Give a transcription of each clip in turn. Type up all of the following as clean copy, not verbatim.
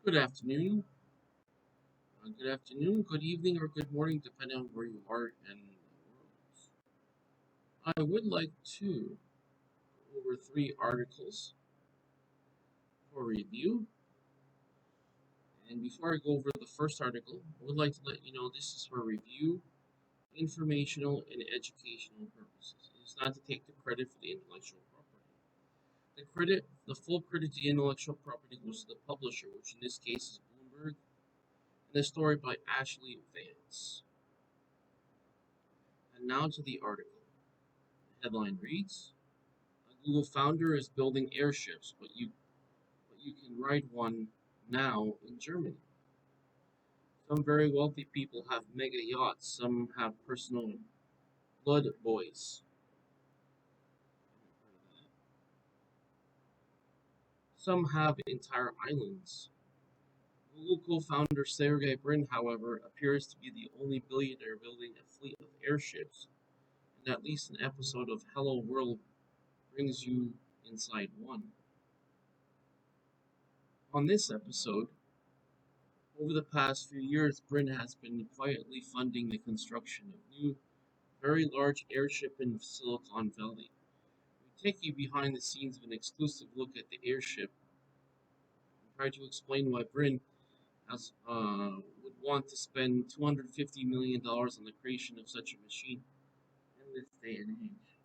Good afternoon, good evening, or good morning, depending on where you are in the world. I would like to go over three articles for review. And before I go over the first article, I would like to let you know this is for review, informational, and educational purposes. It is not to take the credit for the intellectual property. The full credit to the intellectual property goes to the publisher, which in this case is Bloomberg, and a story by Ashley Vance. And now to the article. The headline reads: A Google founder is building airships, but you can ride one now in Germany. Some very wealthy people have mega yachts, some have personal blood boys. Some have entire islands. Google co-founder Sergey Brin, however, appears to be the only billionaire building a fleet of airships, and at least an episode of Hello World brings you inside one. On this episode, over the past few years, Brin has been quietly funding the construction of new, very large airship in Silicon Valley. We take you behind the scenes of an exclusive look at the airship and try to explain why Brin would want to spend $250 million on the creation of such a machine in this day and age.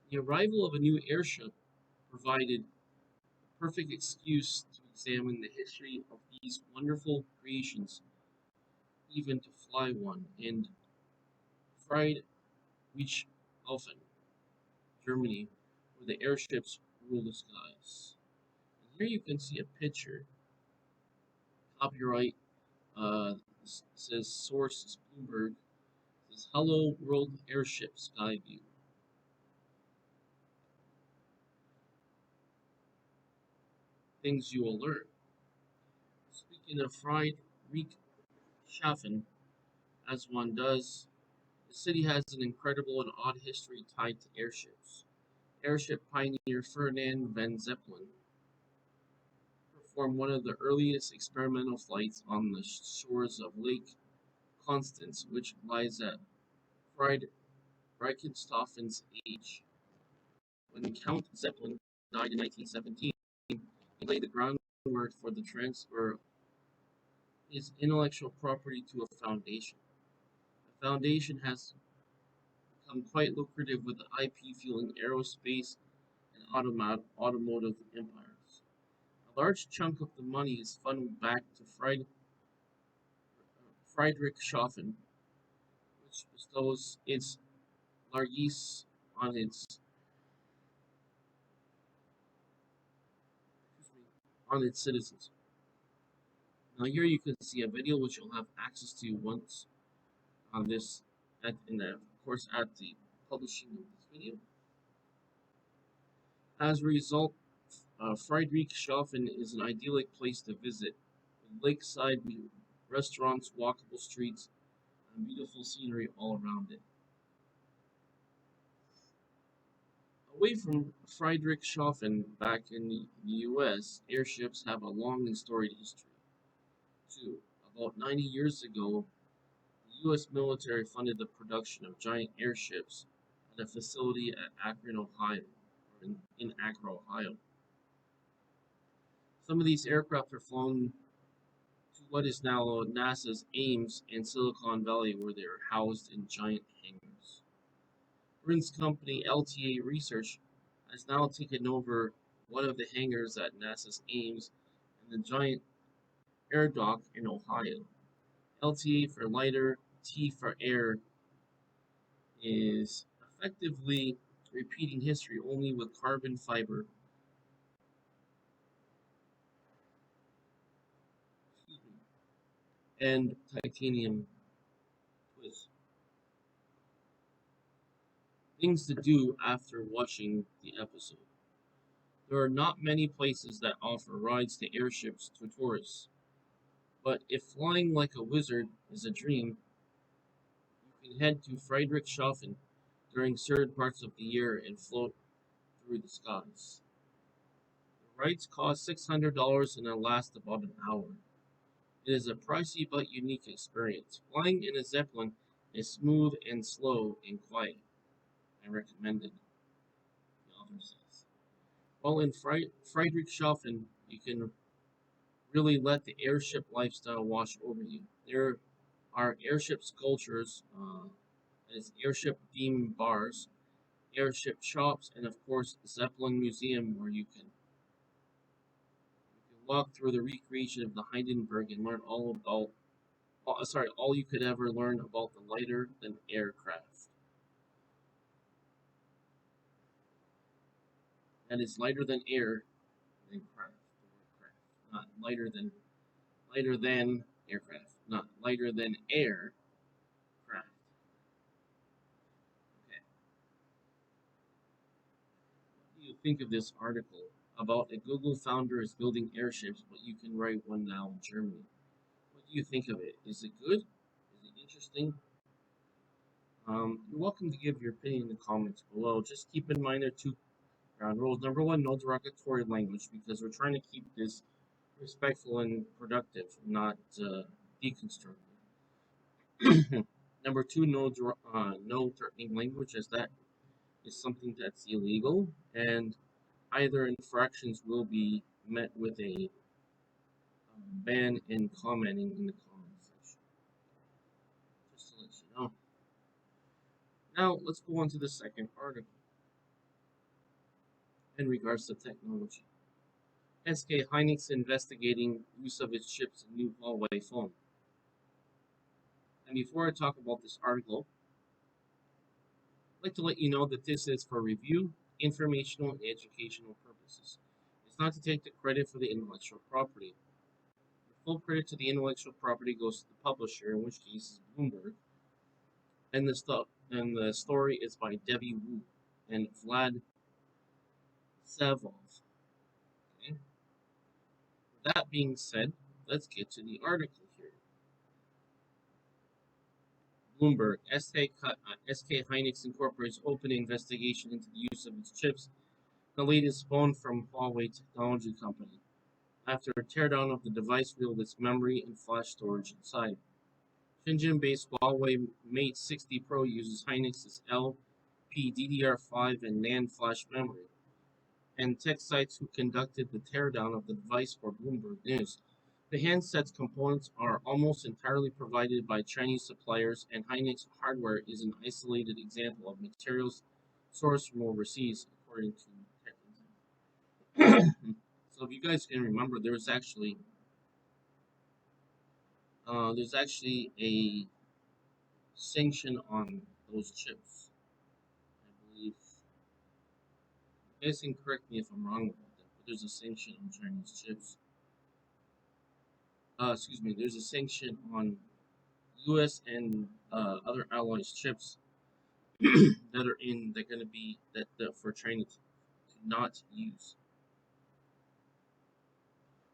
The arrival of a new airship provided a perfect excuse to examine the history of these wonderful creations, even to fly one, and Fried Friedrichshafen, Germany, where the airships rule the skies. And here you can see a picture. Copyright says source is Bloomberg. It says Hello World Airship Sky View. Things you will learn. Speaking of Friedrichshafen, as one does, the city has an incredible and odd history tied to airships. Airship pioneer Ferdinand van Zeppelin performed one of the earliest experimental flights on the shores of Lake Constance, which lies at Friedrichshafen's age. When Count Zeppelin died in 1917, he laid the groundwork for the transfer of his intellectual property to a foundation. The foundation has become quite lucrative with the IP fueling aerospace and automotive empires. A large chunk of the money is funneled back to Friedrichshafen, which bestows its largesse on its citizens. Now here you can see a video which you'll have access to once on this of course at the publishing of this video. As a result, Friedrichshafen is an idyllic place to visit, with lakeside restaurants, walkable streets, and beautiful scenery all around it. Away from Friedrichshafen, back in the US, airships have a long and storied history, too. About 90 years ago, the US military funded the production of giant airships at a facility at Akron, Ohio, or in Akron, Ohio. Some of these aircraft are flown to what is now NASA's Ames in Silicon Valley, where they are housed in giant hangars. Brin's company, LTA Research, has now taken over one of the hangars at NASA's Ames and the giant air dock in Ohio. LTA for lighter, T for air is effectively repeating history only with carbon fiber and titanium twist. Things to do after watching the episode. There are not many places that offer rides to airships to tourists, but if flying like a wizard is a dream, you can head to Friedrichshafen during certain parts of the year and float through the skies. Rides cost $600 and it'll last about an hour. It is a pricey but unique experience. Flying in a Zeppelin is smooth and slow and quiet. I recommend it, the author says. While in Friedrichshafen, you can really let the airship lifestyle wash over you. There are airship sculptures, as airship themed bars, airship shops, and of course the Zeppelin Museum where you can walk through the recreation of the Hindenburg and learn all you could ever learn about the lighter than aircraft. That is lighter than air than craft, not lighter than aircraft, not lighter than aircraft. Okay. What do you think of this article about a Google founder is building airships, but you can write one now in Germany? What do you think of it? Is it good? Is it interesting? You're welcome to give your opinion in the comments below. Just keep in mind there are two ground rules. Number one, no derogatory language because we're trying to keep this respectful and productive, not deconstructive. Number two, no threatening language, as that is something that's illegal, and either infractions will be met with a ban in commenting in the comment section. Just to let you know. Now, let's go on to the second article in regards to technology. SK Hynix investigating use of its chips in new Huawei phone. And before I talk about this article, I'd like to let you know that this is for review, informational, and educational purposes. It's not to take the credit for the intellectual property. The full credit to the intellectual property goes to the publisher, in which case is Bloomberg, and the story is by Debbie Wu and Vlad Savov. Okay? That being said, let's get to the article here. Bloomberg, SK Hynix Incorporates open investigation into the use of its chips, the latest phone from Huawei Technology Company, after a teardown of the device revealed its memory and flash storage inside. Shenzhen-based Huawei Mate 60 Pro uses Hynix's LPDDR5 and NAND flash memory, and tech sites who conducted the teardown of the device for Bloomberg News. The handset's components are almost entirely provided by Chinese suppliers, and Hynix hardware is an isolated example of materials sourced from overseas, according to tech. So, if you guys can remember, there's actually a sanction on those chips. I believe. You guys can correct me if I'm wrong about that, but there's a sanction on Chinese chips. Excuse me. There's a sanction on U.S. and other allies chips that are in they're going to be that for China to not use.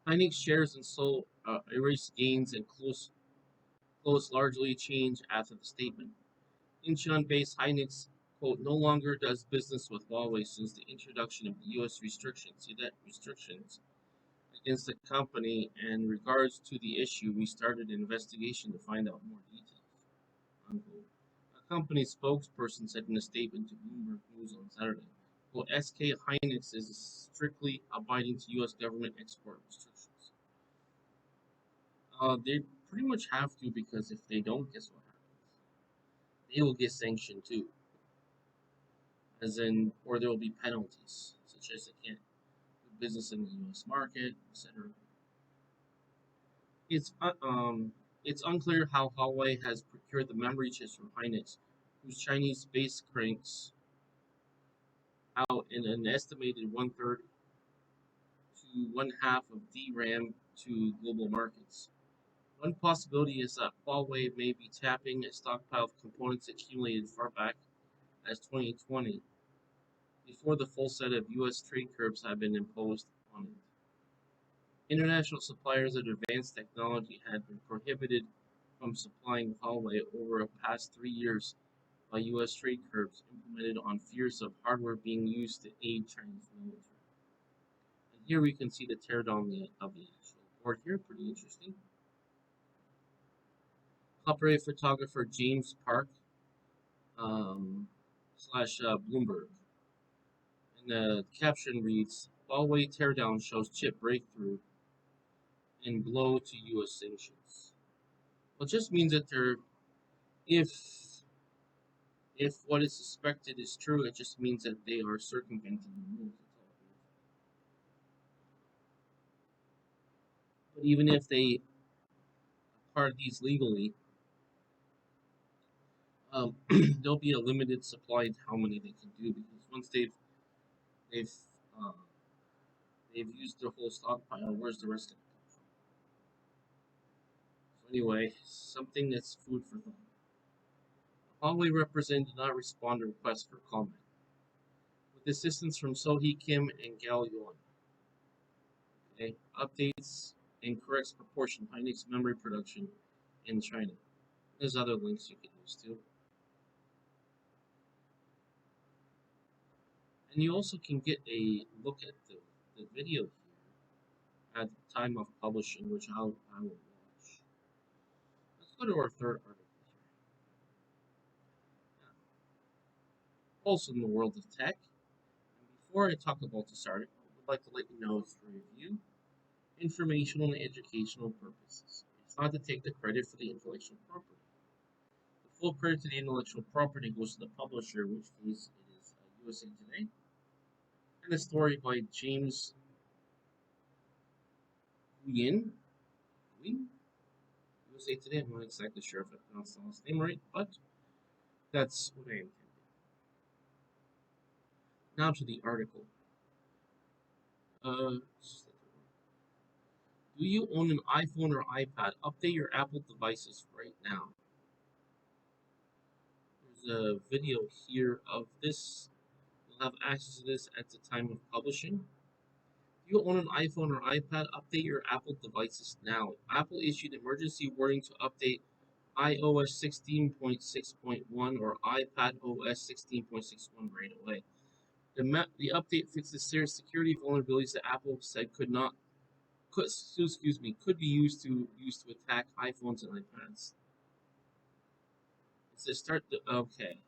Hynix shares and Seoul erased gains and close largely changed after the statement. Incheon-based Hynix, quote, no longer does business with Huawei since the introduction of the U.S. restrictions. See that? Restrictions against the company. And in regards to the issue, we started an investigation to find out more details. Unquote. A company spokesperson said in a statement to Bloomberg News on Saturday, quote, SK Hynix is strictly abiding to U.S. government export restrictions. They pretty much have to because if they don't, guess what happens? They will get sanctioned too. As in, or there will be penalties, such as they can't do business in the U.S. market, etc. It's uh, um, it's unclear how Huawei has procured the memory chips from Hynix, whose Chinese base cranks out in an estimated one-third to one-half of DRAM to global markets. One possibility is that Huawei may be tapping a stockpile of components accumulated far back as 2020, before the full set of U.S. trade curbs have been imposed on it. International suppliers of advanced technology had been prohibited from supplying Huawei over the past 3 years by U.S. trade curbs implemented on fears of hardware being used to aid Chinese military. Here we can see the teardown of the actual board here. Pretty interesting. Copyright photographer James Park slash Bloomberg. And the caption reads, Huawei teardown shows chip breakthrough and blow to U.S. sanctions. Well, it just means that if what is suspected is true, it just means that they are circumventing the rules. But even if they acquire these legally, there'll be a limited supply to how many they can do because once they've uh, they've used their whole stockpile, where's the rest of it come from? So anyway, something that's food for thought. Huawei representative did not respond to requests for comment. With assistance from Sohee Kim and Gao Yuan. Okay, updates and corrects proportion of Hynix memory production in China. There's other links you can use too. And you also can get a look at the video here at the time of publishing, which I will watch. Let's go to our third article here. Also in the world of tech. And before I talk about this article, I would like to let you know it's for review, informational, and educational purposes. It's not to take the credit for the intellectual property. The full credit to the intellectual property goes to the publisher, which case it is USA Today, and a story by James Nguyen. USA Today. I'm not exactly sure if I pronounced the last name right, but that's what I intended. Now to the article. Do you own an iPhone or iPad? Update your Apple devices right now. There's a video here of this. You'll have access to this at the time of publishing. If you own an iPhone or iPad, update your Apple devices now. Apple issued emergency warning to update iOS 16.6.1 or iPad OS 16.61 right away. The update fixes serious security vulnerabilities that Apple said could be used to attack iPhones and iPads. It's a start. Okay.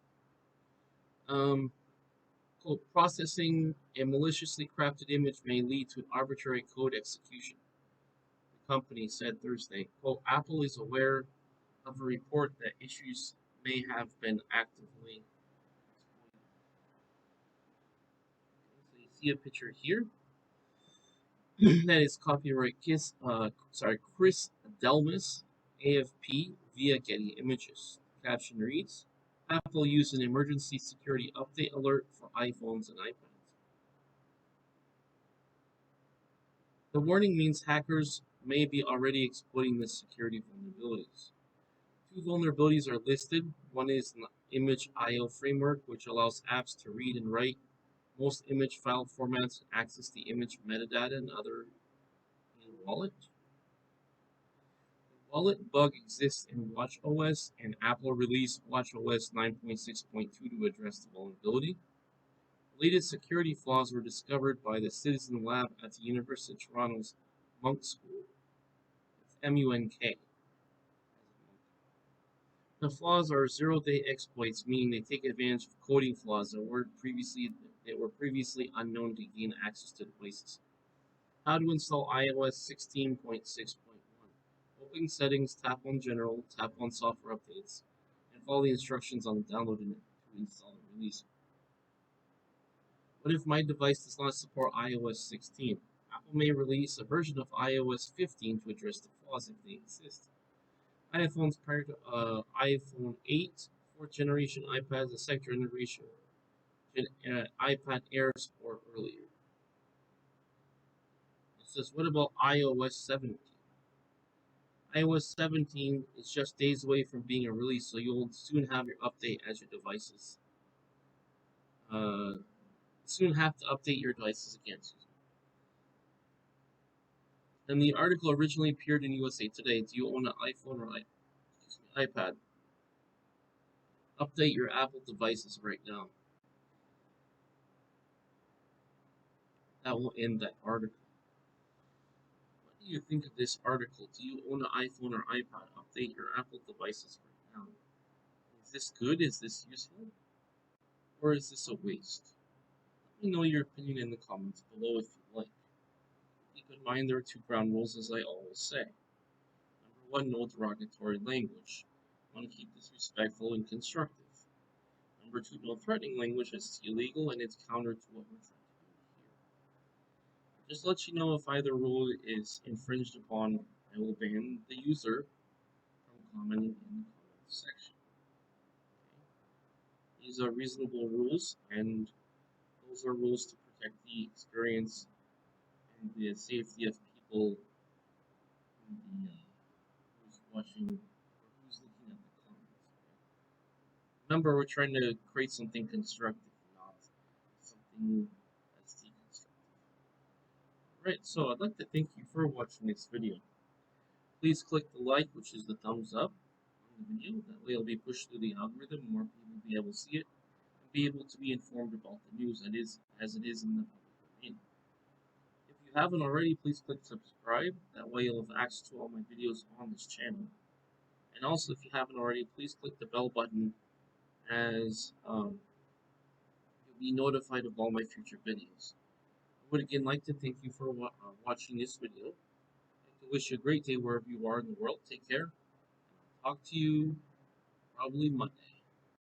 Quote, processing a maliciously crafted image may lead to an arbitrary code execution. The company said Thursday. Quote, Apple is aware of a report that issues may have been actively exploited. So you see a picture here. That is copyright Chris Delmas, AFP, via Getty Images. Caption reads, Apple used an emergency security update alert for iPhones and iPads. The warning means hackers may be already exploiting the security vulnerabilities. Two vulnerabilities are listed. One is an image I/O framework, which allows apps to read and write most image file formats and access the image metadata and other in wallet. The wallet bug exists in watchOS, and Apple released watchOS 9.6.2 to address the vulnerability. Related security flaws were discovered by the Citizen Lab at the University of Toronto's Munk School. It's MUNK. The flaws are zero-day exploits, meaning they take advantage of coding flaws that were previously unknown to gain access to devices. How to install iOS 16.6.1. Open settings, tap on general, tap on software updates, and follow the instructions on the download to install and release. What if my device does not support iOS 16? Apple may release a version of iOS 15 to address the flaws if they exist. iPhones prior to iPhone 8, 4th generation iPads, and 2nd generation iPad Airs or earlier. It says, what about iOS 17? iOS 17 is just days away from being a release, so you'll soon have your update as your devices. Soon have to update your devices again. And the article originally appeared in USA Today. Do you own an iPhone or iPad? Update your Apple devices right now. That will end that article. do you think of this article? Do you own an iPhone or iPad? Update your Apple devices right now. Is this good? Is this useful? Or is this a waste? Let me know your opinion in the comments below if you like. Keep in mind there are two ground rules as I always say. Number one, no derogatory language. I want to keep this respectful and constructive. Number two, no threatening language as it's illegal and it's counter to what we're trying to do here. Just let you know if either rule is infringed upon, I will ban the user from commenting in the comments section. Okay? These are reasonable rules, and those are rules to protect the experience and the safety of people who's watching or who's looking at the comments. Remember, we're trying to create something constructive, not something that's deconstructive. Right, so I'd like to thank you for watching this video. Please click the like, which is the thumbs up on the video. That way it'll be pushed through the algorithm, more people will be able to see it, and be able to be informed about the news that is as it is in the public domain. If you haven't already, please click subscribe. That way you'll have access to all my videos on this channel. And also, if you haven't already, please click the bell button as you'll be notified of all my future videos. I would again like to thank you for watching this video. I'd like to wish you a great day wherever you are in the world. Take care. Talk to you probably Monday.